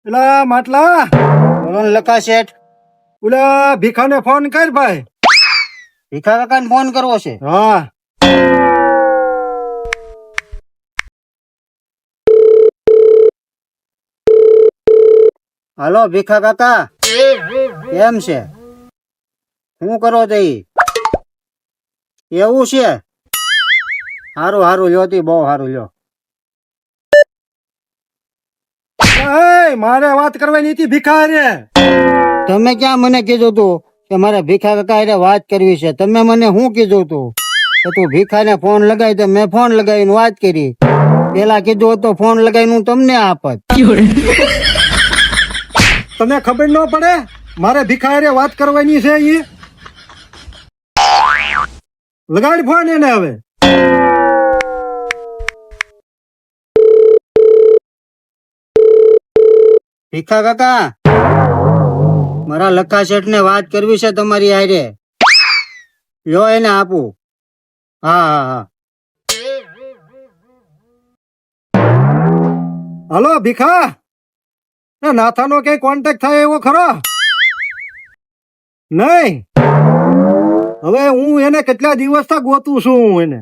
પેલા માટલા બોલો ને લખા શેઠ. પેલા ભીખાને ફોન કર ભાઈ. ભીખા કાકાને ફોન કરવો છે. હા હાલો ભીખા કાકા, કેમ છે? શું કરો છો ઈ? એવું છે? હારું હારું લ્યો તી, બહુ હારું લ્યો. એ મારે વાત કરવાની હતી ભીખા રે. તમે ક્યાં મને કીધું તું કે મારે ભીખા કાકા હારે વાત કરવી છે? તમે મને શું કીધું તું કે તું ભીખાને ફોન લગાવી? તો મેં ફોન લગાવીને વાત કરી. પેલા કીધું તો ફોન લગાવીને હું તમને આપત. તને ખબર ન પડે મારે ભીખા રે વાત કરવાની છે? ઈ લગાડ ફોન એને હવે. ભીખા કાકા, મારા લખા શેઠ ને વાત કરવી છે તમારી હારે. લ્યો એને આપું. હા હા હા. હાલો ભીખા, એ નાથાનો કઈ કોન્ટેક્ટ થાય એવો ખરો? નહીં. હવે હું એને કેટલા દિવસથી ગોતું છું હું એને.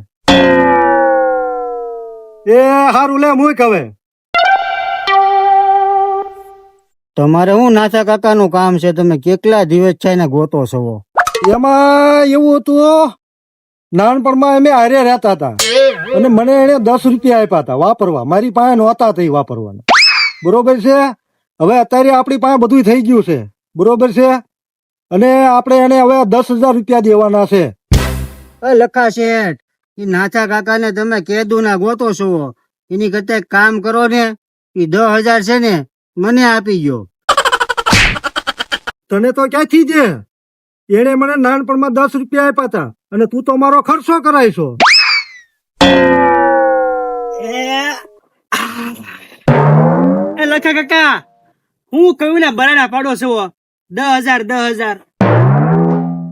એ હારું લે મૂક હવે. તમારે શું નાથા કાકા નું કામ છે? તમે કેટલા દિવસ છે ને ગોતો છો? એમાં એવું હતું, નાનપણમાં અમે હારે રહેતા હતા અને મને એને 10 રૂપિયા આપ્યા હતા વાપરવા. મારી પાસે નહોતા તે વાપરવાના. બરોબર છે? હવે અત્યારે આપણી પાસે બધું થઈ ગયું છે. બરોબર છે? અને આપણે એને હવે 10,000 રૂપિયા દેવાના છે. લખા શેઠ, ઈ નાથા કાકા ને તમે કેદું ના ગોતો છો, એની કરતા એક કામ કરો ને, ઈ 10,000 છે ને મને આપી ગયો. તને તો ક્યાંથી છે? એને મને નાનપણમાં 10 રૂપિયા આપ્યા હતા અને તું તો મારો ખર્ચો કરાઈશો. એ લખા કાકા, હું કહ્યું ને બરાડા પાડો છો. 10,000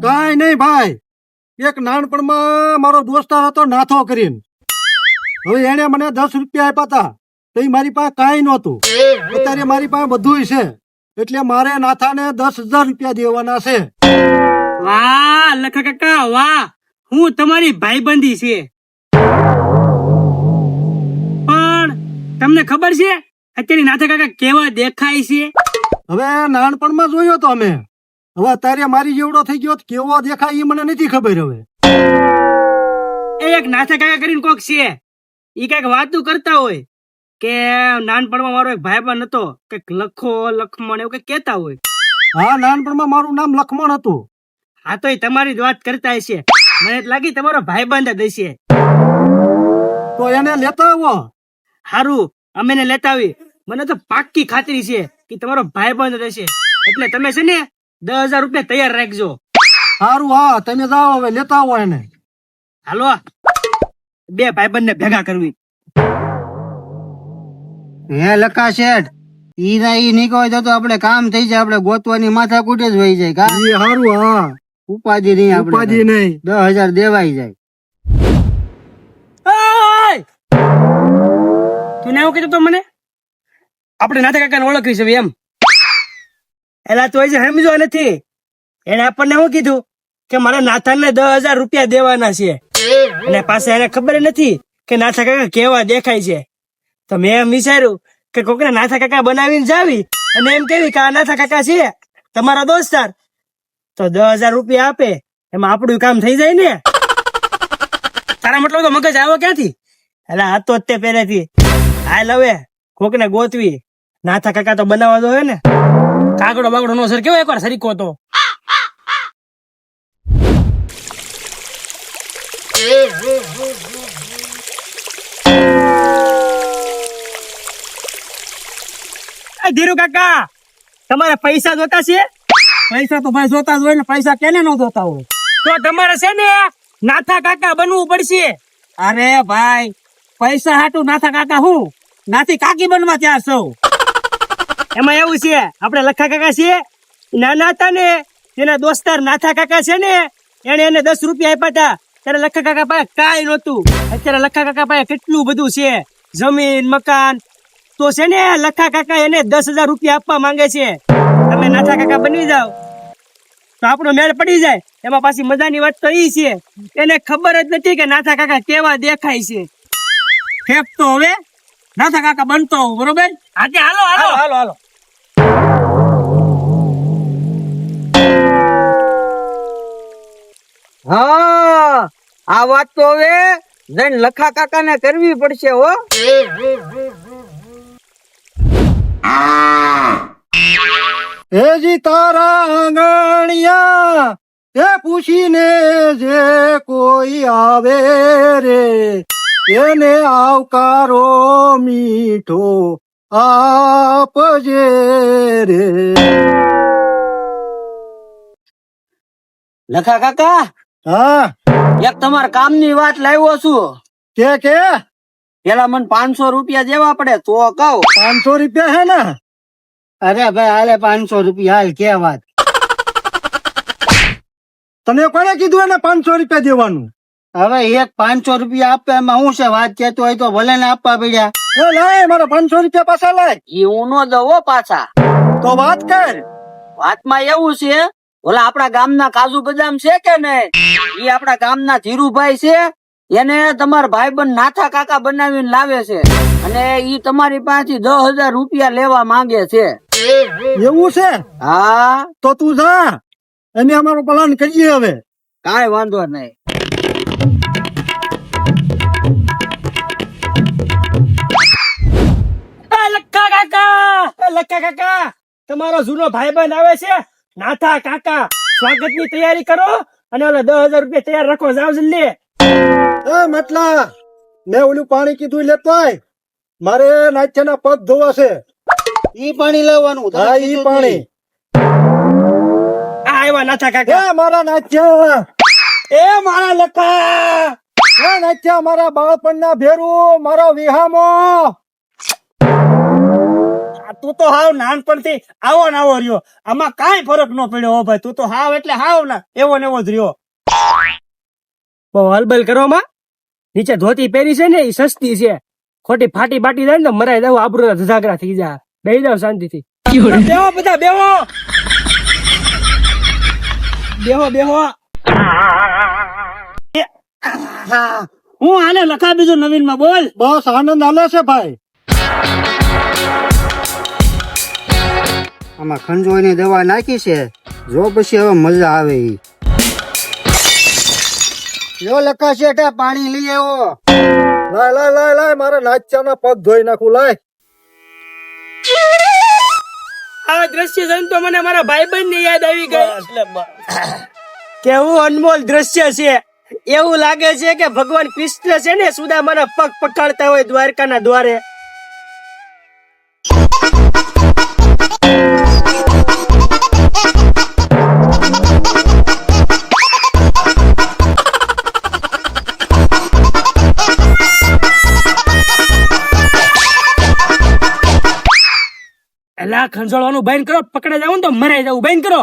કાંઈ નહીં ભાઈ, એક નાનપણમાં મારો દોસ્તાર હતો નાથો કરીને. હવે એને મને 10 રૂપિયા આપ્યા હતા તો ઈ મારી પાસે કાંઈ નહોતું. અત્યારે મારી પાસે બધું છે એટલે મારે નાથાને 10,000 રૂપિયા દેવાના છે. વાહ લખા કાકા વાહ, હું તમારી ભાઈબંધી છે. પણ તમને ખબર છે અત્યારે નાથા કાકા કેવા દેખાય છે? હવે નાનપણમાં જોયો તો અમે, હવે અત્યારે મારી જેવડો થઈ ગયો તો કેવો દેખાય એ મને નથી ખબર. હવે એ એક નાથા કાકા કરીને કોક છે, ઈ કઈક વાતું કરતા હોય કે નાનપણમાં મારો એક ભાઈબંધ હતો કઈક લખો લખમણ એવું કઈક કેતા હોય. હા, નાનપણમાં મારું નામ લખમણ હતું. હા તો એ તમારી જ વાત કરતા હશે. મને તો લાગી તમારો ભાઈબંધ જ હશે. તો એને લેતા આવો. હારું, અમે એને લેતા આવી. મને તો પાક્કી ખાતરી છે કે તમારો ભાઈબંધ જ હશે. એટલે તમે છે ને 10,000 રૂપિયા તૈયાર રાખજો. સારું, હા તમે જાઓ હવે લેતા આવો એને. હાલો, બે ભાઈબંધ ને ભેગા કરવી. હે લખા શેઠ, ઈ ના ઈ નીકળે તો આપણે કામ થઈ જાય. આપણે ગોતવાની માથા કૂટે જ વહી જાય. કા એ સારું, હા ઉપાધિ નહીં, ઉપાધિ આપણે નહીં. 10,000 દેવાઈ જાય. ઓય! તું ને એવું કીધું તો મને આપણે નાથા કાકાને ઓળખવી છે એમ. એલા તો હજી સમજો નથી. એને આપણને શું કીધું કે મારા નાથાને 10,000 રૂપિયા દેવાના છે અને પાછા એને ખબર નથી કે નાથા કાકા કેવા દેખાય છે. તો મેં એમ વિચાર્યું કે કોકને નાથા કાકા બનાવીને જાવી અને એમ કેવી કે આ નાથા કાકા છે તમારા દોસ્તાર, તો 10,000 રૂપિયા આપે, એમાં આપણું કામ થઈ જાય ને. તારા મતલબ તો મગજ આવો ક્યાંથી? એટલે આ તો તે પહેલેથી હાલ હવે કોકને ગોતવી. નાથા કાકા તો બનાવવા દો હે ને. કાગડો બાગડો નો સર કેવો એકવાર સરીકો તો. ધીરુ કાકા, તમારે પૈસા જોતા છે? પૈસા તો ભાઈ જોતા જ હોય ને, પૈસા કેને ન જોતા હોય? તો તમારે છે ને નાથા કાકા બનવું પડશે. અરે ભાઈ, પૈસા હાટું નાથા કાકા હું નાથી કાકી બનવા ત્યાં સૌ. એમાં એવું છે, આપણે લખા કાકા છે નાના હતા ને, તેના દોસ્તાર નાથા કાકા છે ને, એને 10 રૂપિયા આપ્યા હતા. ત્યારે લખા કાકા પાસે કાંઈ નહોતું. અત્યારે લખા કાકા પાસે કેટલું બધું છે, જમીન મકાન. તો છે ને લખા કાકા એને 10,000 રૂપિયા આપવા માંગે છે. તમે નાથા કાકા બની જાઓ તો આપણો મેળ પડી જાય. એમાં પાછી મજાની વાત તો ઈ છે, એને ખબર જ નથી કે નાથા કાકા કેવા દેખાય છે. ફેક તો હવે નાથા કાકા બનતો હોઉં, બરોબર? આજે હાલો હાલો હાલો હાલો. હા, આ વાત તો હવે જઈને લખા કાકા ને કરવી પડશે હો. હેજી તારા આંગણિયા એ પૂછીને જે કોઈ આવે રે એને આવકારો મીઠો આપજે રે. લખા કાકા, હા એક તમારા કામની વાત લાવ્યો છું. કે પેલા મને 500 રૂપિયા દેવા પડે તો કહું. 500 રૂપિયા હે ને? અરે ભાઈ હાલે 500 રૂપિયા હાલ, કે વાત. તને કોને કીધું એને 500 રૂપિયા દેવાનું? હવે એક 500 રૂપિયા આપે એમાં હું છે? વાત કેતો હોય તો ભલે ને આપવા પડ્યા. એ લાય મારા 500 રૂપિયા પાછા લાય. ઈ હું નો દઉં પાછા. તો વાત કર. વાતમાં એવું છે, ઓલા આપણા ગામના કાજુ બદામ છે કે નહીં, ઈ આપણા ગામના ધીરુભાઈ છે, એને તમારા ભાઈબંધ નાથા કાકા બનાવીને લાવે છે અને ઈ તમારી પાસેથી 10,000 રૂપિયા લેવા માંગે છે. એવું છે? હા, તો તું જા, અમે અમારો પ્લાન કરીએ હવે. કાંઈ વાંધો નહીં. લખા કાકા, તમારો જૂનો ભાઈબંધ આવે છે નાથા કાકા. સ્વાગતની તૈયારી કરો અને ઓલા 10,000 રૂપિયા તૈયાર રાખો. જાવ જલ્દી. એ મતલા મેં ઓલું પાણી કીધું લેતો આય. મારે નાચ્યાના પગ ધોવા છે. ઈ પાણી લેવાનું? હા ઈ પાણી. આ આવ્યા નાથા કાકા. એ મારા નાચ્યા, એ મારા લખા, એ નાચ્યા મારા બાળપણના ભેરું, મારો વિહામો. તું તો હાવ નાનપણથી આવો ને આવો રહ્યો. આમાં કાંઈ ફરક ન પડ્યો હો ભાઈ. તું તો હાવ એટલે હાવ ના એવો ને એવો જ રહ્યો. બહુ હલબલ કરવામાં. નીચે ધોતી પહેરી છે ને એ સસ્તી છે, ખોટી ફાટી બાટી જાય ને તો મરાઈ દઉં, આબરૂ ધજાગરા થઈ જાય. બેહી જાવ શાંતિથી. બેહો બધા બેહો બેહો બેહો. હું આને લખા બીજું નવીન માં બોલ. બસ આનંદ આલે છે ભાઈ. આમાં ખંજોની દવા નાખી છે, જો પછી હવે મજા આવે. ઈ લો લખા શેઠા, પાણી લઈ આવો. લાય લાય લાય લાય, મારા નાચ્યાના પગ ધોઈ નાખું. લાય. આ દ્રશ્ય જોઈને તો મને મારા ભાઈબંધ ની યાદ આવી ગઈ. કેવું અનમોલ દ્રશ્ય છે. એવું લાગે છે કે ભગવાન કૃષ્ણ છે ને સુદામાના પગ પકડતા હોય દ્વારકાના દ્વારે. એલા ખંજોળવાનું બંધ કરો, પકડે જાવ ને તો મરાઈ જવું બંધ કરો.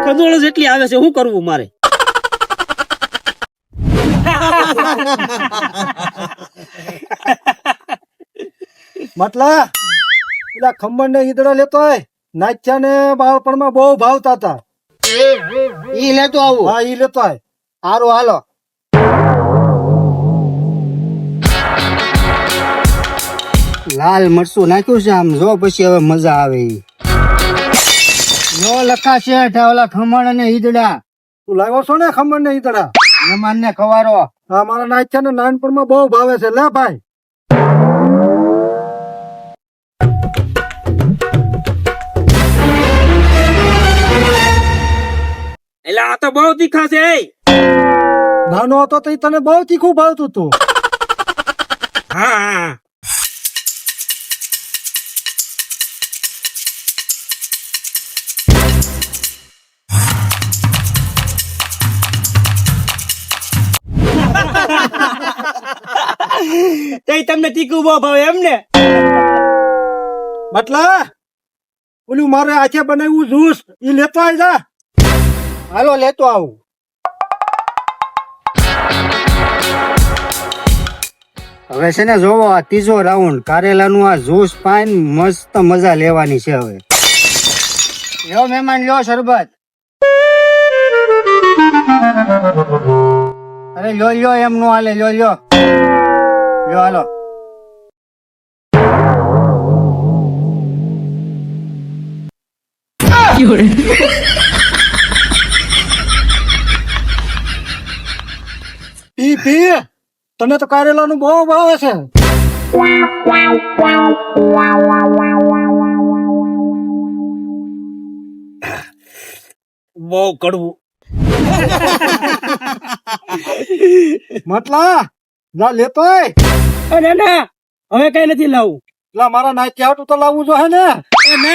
ખંજોળો જેટલી આવે છે શું કરવું મારે? મતલા પેલા ખંભણ ને ઈદડા લેતો આય. નાચ્યાને બાળપણમાં બહુ ભાવતા હતા. ઈ લેતો આવું. હા ઈ લેતો આય. હારું હાલો. લાલ મરચું નાખ્યું છે આમ, જો પછી હવે મજા આવે. લો લખા શેઠ, ઓલા ખમણ અને ઈદડા. તું લાવ્યો છો ને ખંભણ ને ઈદડા? મહેમાન ને ખવારો. હા મારા નાચ્યાને નાનપણમાં બહુ ભાવે છે. લે ભાઈ. એલા આ તો બહુ તીખા છે. નાનો હતો તો તને બહુ તીખું ભાવતું હતું. હા તમને તીખું બહુ ભાવે એમ ને? મતલા ઓલું મારે આખે બનાવ્યું જ્યુસ ઈ લેતો આય જા. હાલો લેતો આવું. હવે છે ને જોવો આ ત્રીજો રાઉન્ડ કારેલાનું આ જ્યુસ પાઈન મસ્ત મજા લેવાની છે હવે. લ્યો મહેમાન લ્યો શરબત. અરે લ્યો લ્યો એમ નો હાલે લ્યો લ્યો લ્યો હાલો. પી તને તો કારેલાનું બહુ ભાવે છે. બહુ કડવું. મતલા લા લેતો ના ના હવે કઈ નથી લાવું. લા મારા નાખ્યા હાટું તો લાવવું જોઈએ ને.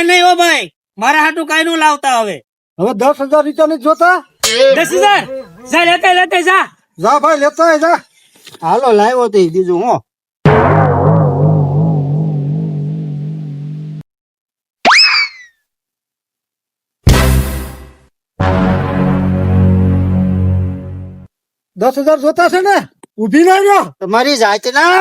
નહીં હો ભાઈ, મારા હાટું કઈ નું લાવતા હવે. હવે 10,000 રૂપિયા ની જોતા. 10,000 જા લેતા જા. જા ભાઈ લેતો જા. હાલો લાવ્યો તો બીજું હું. $10,000 જોતા છે ને, ઉભી ના રહ્યો. તમારી જાત ના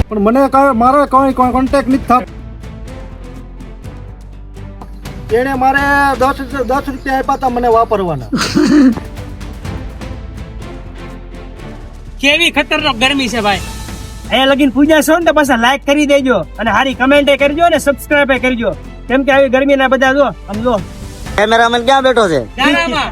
પણ મને મારે કઈ કોન્ટેક્ટ નથી થતો. એને મારે 10 રૂપિયા આપ્યા હતા મને વાપરવાના. કેવી ખતરનાક ગરમી છે ભાઈ. અહીંયા લગીન પૂજા છો ને તો પાછા લાઈક કરી દેજો અને સારી કમેન્ટ કરજો અને સબસ્ક્રાઇબ કરજો, કેમ કે આવી ગરમી ના બધા જો આમ જો કેમેરામેન ક્યાં બેઠો છે? દાડામાં